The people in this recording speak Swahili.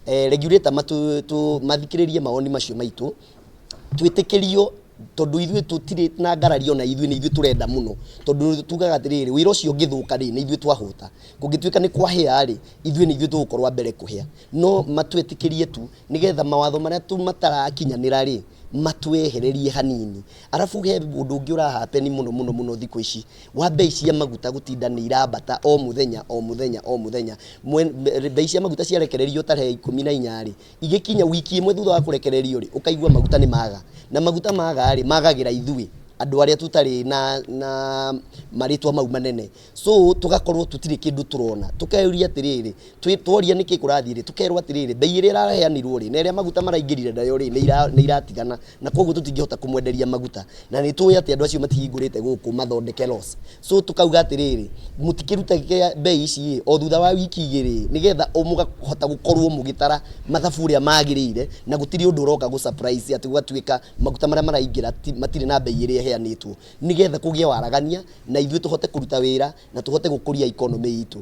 regulator mathikiririe maoni macio maitu twitikirio tondu ithuĩ tũtirĩ na ngarario na ithuĩ nĩ ithuĩ tũrenda mũno tondu tugaga atĩrĩrĩ wĩra ũcio ũngĩthũka rĩ nĩ ithuĩ twahũta kũngĩtuĩka nĩ kwahĩa rĩ ithuĩ nĩ ithuĩ tũgũkorwo mbere kũhĩa no matwĩtĩkĩrie tu nĩgetha mawatho marĩa matarakinyanĩra rĩ matwehererie hanini arafu he ũndũ ũngĩ ũrahapeni mũno thikũ ici wa bei cia maguta gũtinda nĩ irambata o mũthenya bei cia maguta ciarekererio tarehe 14 rĩ igĩkinya wiki ĩmwe thutha wa kũrekererio rĩ ũkaigua maguta nĩ maga na maguta maga rĩ magagĩra ithuĩ andũ arĩa tutarĩ na marĩtwa mau manene so tugakorwo tutirĩ kĩndũ turona tukauria atĩrĩrĩ tworia nĩkĩ kũrathiĩ rĩ tukerwo atĩrĩrĩ bei ĩrĩa ĩraheanirwo rĩ na ĩrĩa maguta maraingĩrire nayo rĩ nĩ iratigana na koguo tũtingĩhota kũmwenderia maguta na nĩ tũĩ atĩ andũ acio matihingũrĩte gũkũ mathondeke loss so tukauga atĩrĩrĩ mũtikĩrutage bei ici o thutha wa wiki igĩrĩ nĩgetha mũgahota gũkorwo mũgĩtara mathabu ũrĩa magĩrĩire na gũtirĩ ũndũ ũroka gũ surprise atĩ gwatuĩka maguta marĩa maraingĩra matirĩ na bei ĩrĩa heanĩtwo nigetha kũgĩa waragania na ithuĩ tũhote kũruta wĩra na tũhote gũkũria economy itũ